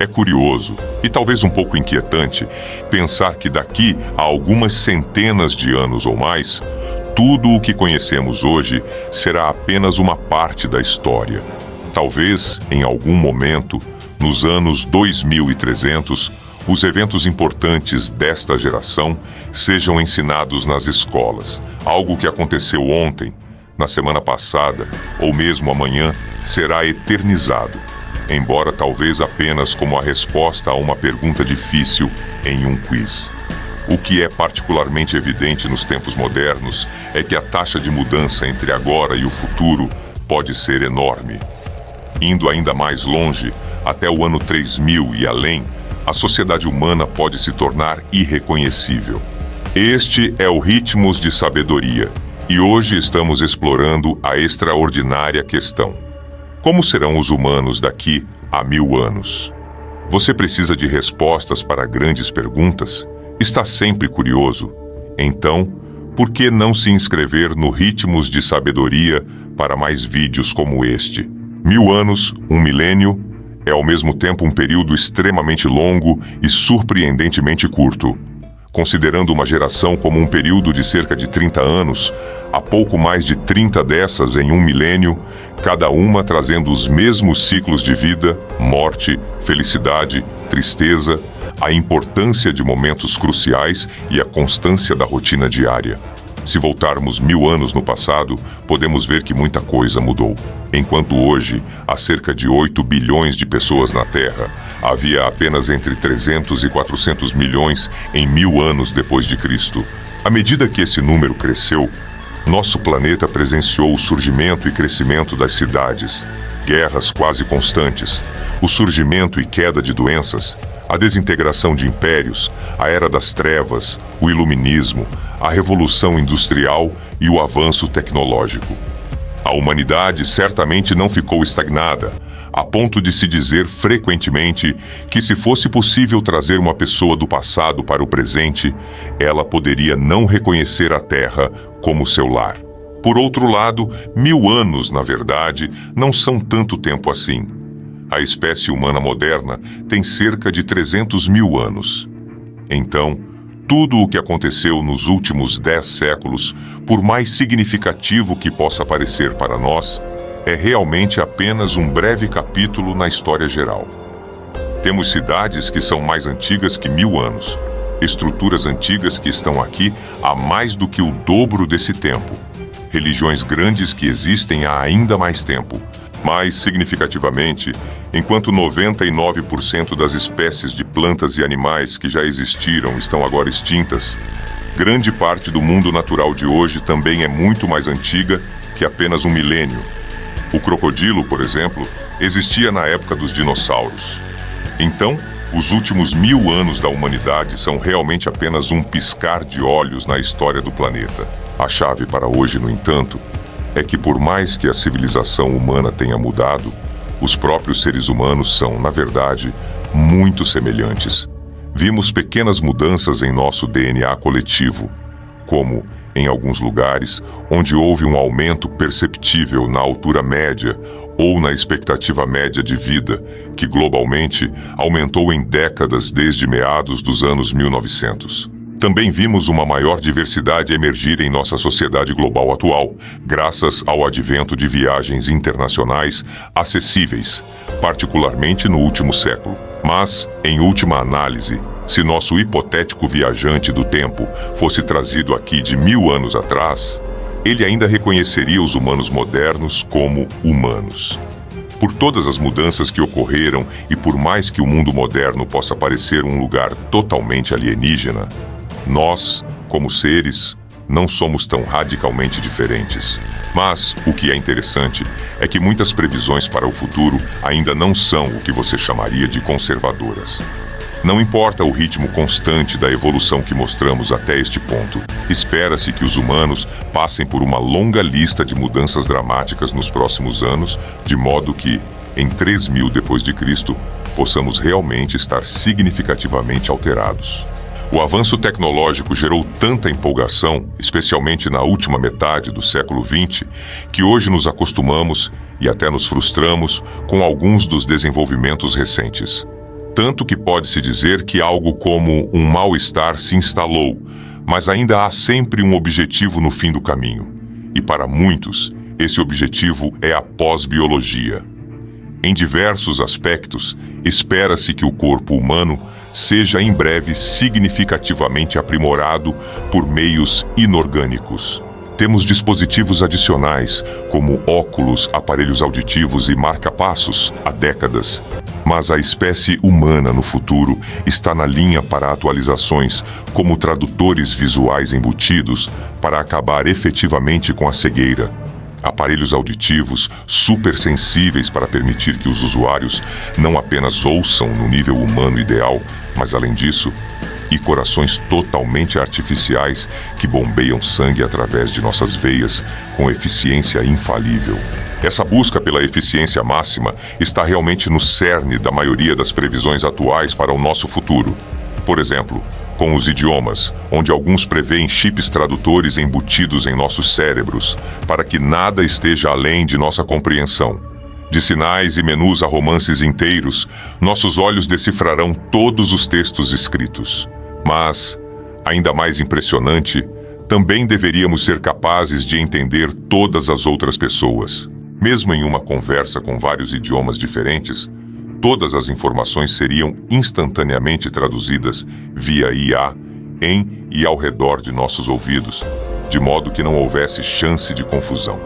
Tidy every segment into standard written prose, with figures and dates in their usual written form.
É curioso e talvez um pouco inquietante pensar que daqui a algumas centenas de anos ou mais, tudo o que conhecemos hoje será apenas uma parte da história. Talvez, em algum momento, nos anos 2300, os eventos importantes desta geração sejam ensinados nas escolas. Algo que aconteceu ontem, na semana passada ou mesmo amanhã será eternizado, embora talvez apenas como a resposta a uma pergunta difícil em um quiz. O que é particularmente evidente nos tempos modernos é que a taxa de mudança entre agora e o futuro pode ser enorme. Indo ainda mais longe, até o ano 3000 e além, a sociedade humana pode se tornar irreconhecível. Este é o Ritmos de Sabedoria, e hoje estamos explorando a extraordinária questão: como serão os humanos daqui a 1000 anos? Você precisa de respostas para grandes perguntas? Está sempre curioso? Então, por que não se inscrever no Ritmos de Sabedoria para mais vídeos como este? 1000 anos, um milênio, é ao mesmo tempo um período extremamente longo e surpreendentemente curto. Considerando uma geração como um período de cerca de 30 anos, há pouco mais de 30 dessas em um milênio, cada uma trazendo os mesmos ciclos de vida, morte, felicidade, tristeza, a importância de momentos cruciais e a constância da rotina diária. Se voltarmos 1000 anos no passado, podemos ver que muita coisa mudou. Enquanto hoje há cerca de 8 bilhões de pessoas na Terra, havia apenas entre 300 e 400 milhões em 1000 anos depois de Cristo. À medida que esse número cresceu, nosso planeta presenciou o surgimento e crescimento das cidades, guerras quase constantes, o surgimento e queda de doenças, a desintegração de impérios, a Era das Trevas, o Iluminismo, a Revolução Industrial e o avanço tecnológico. A humanidade certamente não ficou estagnada, a ponto de se dizer frequentemente que se fosse possível trazer uma pessoa do passado para o presente, ela poderia não reconhecer a Terra como seu lar. Por outro lado, 1000 anos, na verdade, não são tanto tempo assim. A espécie humana moderna tem cerca de 300 mil anos. Então, tudo o que aconteceu nos últimos 10 séculos, por mais significativo que possa parecer para nós, é realmente apenas um breve capítulo na história geral. Temos cidades que são mais antigas que 1000 anos, estruturas antigas que estão aqui há mais do que o dobro desse tempo, religiões grandes que existem há ainda mais tempo. Mais significativamente, enquanto 99% das espécies de plantas e animais que já existiram estão agora extintas, grande parte do mundo natural de hoje também é muito mais antiga que apenas um milênio. O crocodilo, por exemplo, existia na época dos dinossauros. Então, os últimos 1000 anos da humanidade são realmente apenas um piscar de olhos na história do planeta. A chave para hoje, no entanto, é que por mais que a civilização humana tenha mudado, os próprios seres humanos são, na verdade, muito semelhantes. Vimos pequenas mudanças em nosso DNA coletivo, como, em alguns lugares, onde houve um aumento perceptível na altura média ou na expectativa média de vida, que globalmente aumentou em décadas desde meados dos anos 1900. Também vimos uma maior diversidade emergir em nossa sociedade global atual, graças ao advento de viagens internacionais acessíveis, particularmente no último século. Mas, em última análise, se nosso hipotético viajante do tempo fosse trazido aqui de 1000 anos atrás, ele ainda reconheceria os humanos modernos como humanos. Por todas as mudanças que ocorreram e por mais que o mundo moderno possa parecer um lugar totalmente alienígena, nós, como seres, não somos tão radicalmente diferentes. Mas o que é interessante é que muitas previsões para o futuro ainda não são o que você chamaria de conservadoras. Não importa o ritmo constante da evolução que mostramos até este ponto, espera-se que os humanos passem por uma longa lista de mudanças dramáticas nos próximos anos, de modo que, em 3000 d.C., possamos realmente estar significativamente alterados. O avanço tecnológico gerou tanta empolgação, especialmente na última metade do século XX, que hoje nos acostumamos e até nos frustramos com alguns dos desenvolvimentos recentes. tanto que pode-se dizer que algo como um mal-estar se instalou, mas ainda há sempre um objetivo no fim do caminho. E para muitos, esse objetivo é a pós-biologia. Em diversos aspectos, espera-se que o corpo humano seja em breve significativamente aprimorado por meios inorgânicos. Temos dispositivos adicionais, como óculos, aparelhos auditivos e marca-passos, há décadas. Mas a espécie humana no futuro está na linha para atualizações, como tradutores visuais embutidos, para acabar efetivamente com a cegueira. Aparelhos auditivos supersensíveis para permitir que os usuários não apenas ouçam no nível humano ideal, mas além disso, e corações totalmente artificiais que bombeiam sangue através de nossas veias com eficiência infalível. Essa busca pela eficiência máxima está realmente no cerne da maioria das previsões atuais para o nosso futuro. Por exemplo, com os idiomas, onde alguns prevêem chips tradutores embutidos em nossos cérebros, para que nada esteja além de nossa compreensão. De sinais e menus a romances inteiros, nossos olhos decifrarão todos os textos escritos. Mas, ainda mais impressionante, também deveríamos ser capazes de entender todas as outras pessoas. Mesmo em uma conversa com vários idiomas diferentes, todas as informações seriam instantaneamente traduzidas via IA em e ao redor de nossos ouvidos, de modo que não houvesse chance de confusão.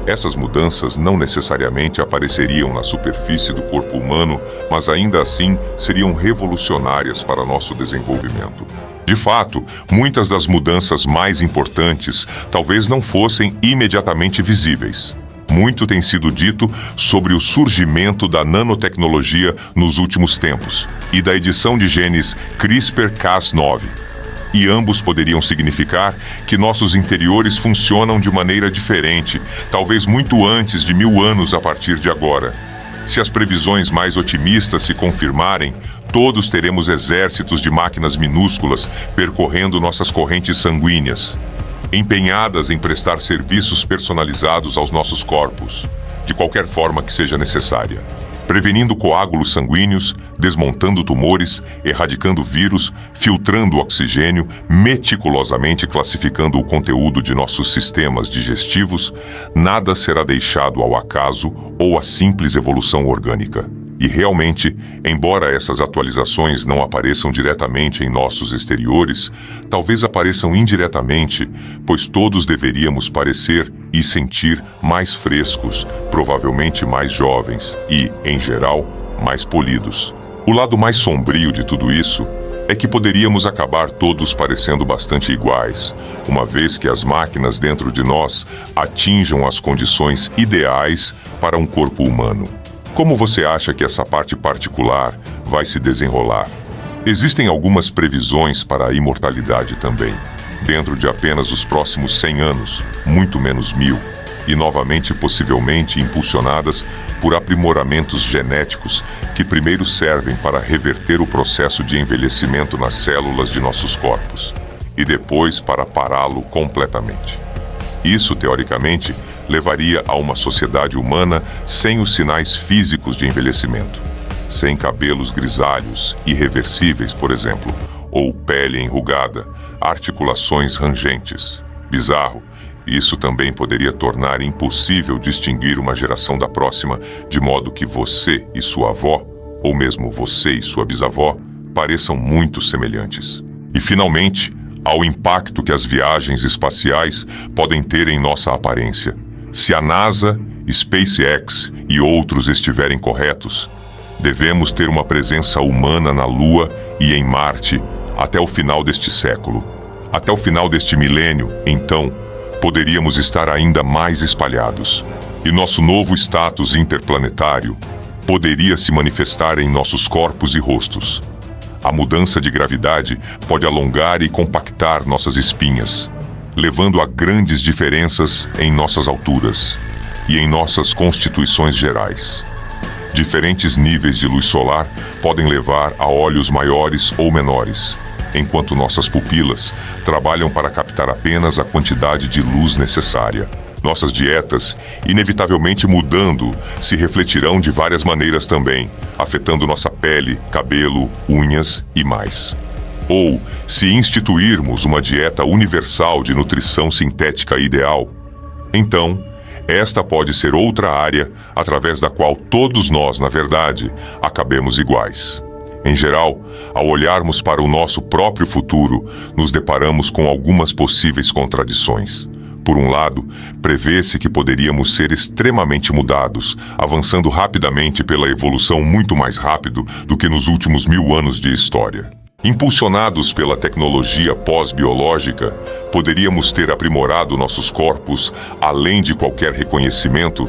Essas mudanças não necessariamente apareceriam na superfície do corpo humano, mas ainda assim seriam revolucionárias para nosso desenvolvimento. De fato, muitas das mudanças mais importantes talvez não fossem imediatamente visíveis. Muito tem sido dito sobre o surgimento da nanotecnologia nos últimos tempos e da edição de genes CRISPR-Cas9. E ambos poderiam significar que nossos interiores funcionam de maneira diferente, talvez muito antes de 1000 anos a partir de agora. Se as previsões mais otimistas se confirmarem, todos teremos exércitos de máquinas minúsculas percorrendo nossas correntes sanguíneas, empenhadas em prestar serviços personalizados aos nossos corpos, de qualquer forma que seja necessária, prevenindo coágulos sanguíneos, desmontando tumores, erradicando vírus, filtrando oxigênio, meticulosamente classificando o conteúdo de nossos sistemas digestivos. Nada será deixado ao acaso ou à simples evolução orgânica. E realmente, embora essas atualizações não apareçam diretamente em nossos exteriores, talvez apareçam indiretamente, pois todos deveríamos parecer e sentir mais frescos, provavelmente mais jovens e, em geral, mais polidos. O lado mais sombrio de tudo isso é que poderíamos acabar todos parecendo bastante iguais, uma vez que as máquinas dentro de nós atinjam as condições ideais para um corpo humano. Como você acha que essa parte particular vai se desenrolar? Existem algumas previsões para a imortalidade também, dentro de apenas os próximos 100 anos, muito menos 1000, e novamente possivelmente impulsionadas por aprimoramentos genéticos que primeiro servem para reverter o processo de envelhecimento nas células de nossos corpos, e depois para pará-lo completamente. Isso, teoricamente, levaria a uma sociedade humana sem os sinais físicos de envelhecimento, sem cabelos grisalhos, irreversíveis, por exemplo, ou pele enrugada, articulações rangentes. Bizarro, isso também poderia tornar impossível distinguir uma geração da próxima, de modo que você e sua avó, ou mesmo você e sua bisavó, pareçam muito semelhantes. E, finalmente, ao impacto que as viagens espaciais podem ter em nossa aparência. Se a NASA, SpaceX e outros estiverem corretos, devemos ter uma presença humana na Lua e em Marte até o final deste século. Até o final deste milênio, então, poderíamos estar ainda mais espalhados. E nosso novo status interplanetário poderia se manifestar em nossos corpos e rostos. A mudança de gravidade pode alongar e compactar nossas espinhas, levando a grandes diferenças em nossas alturas e em nossas constituições gerais. Diferentes níveis de luz solar podem levar a olhos maiores ou menores, enquanto nossas pupilas trabalham para captar apenas a quantidade de luz necessária. Nossas dietas, inevitavelmente mudando, se refletirão de várias maneiras também, afetando nossa pele, cabelo, unhas e mais. Ou, se instituirmos uma dieta universal de nutrição sintética ideal, então, esta pode ser outra área através da qual todos nós, na verdade, acabemos iguais. Em geral, ao olharmos para o nosso próprio futuro, nos deparamos com algumas possíveis contradições. Por um lado, prevê-se que poderíamos ser extremamente mudados, avançando rapidamente pela evolução muito mais rápido do que nos últimos 1000 anos de história. Impulsionados pela tecnologia pós-biológica, poderíamos ter aprimorado nossos corpos além de qualquer reconhecimento,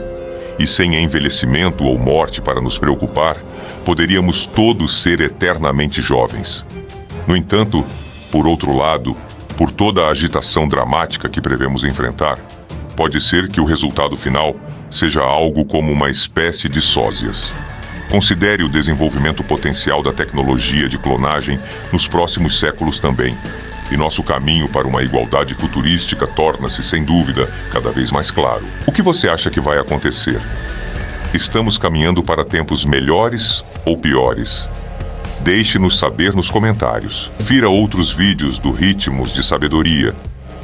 e sem envelhecimento ou morte para nos preocupar, poderíamos todos ser eternamente jovens. No entanto, por outro lado, por toda a agitação dramática que prevemos enfrentar, pode ser que o resultado final seja algo como uma espécie de sósias. Considere o desenvolvimento potencial da tecnologia de clonagem nos próximos séculos também, e nosso caminho para uma igualdade futurística torna-se, sem dúvida, cada vez mais claro. O que você acha que vai acontecer? Estamos caminhando para tempos melhores ou piores? Deixe-nos saber nos comentários. Confira outros vídeos do Ritmos de Sabedoria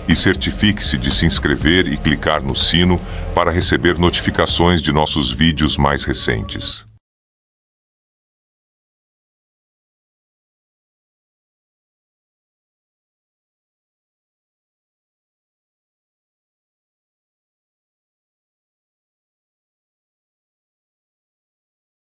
e certifique-se de se inscrever e clicar no sino para receber notificações de nossos vídeos mais recentes.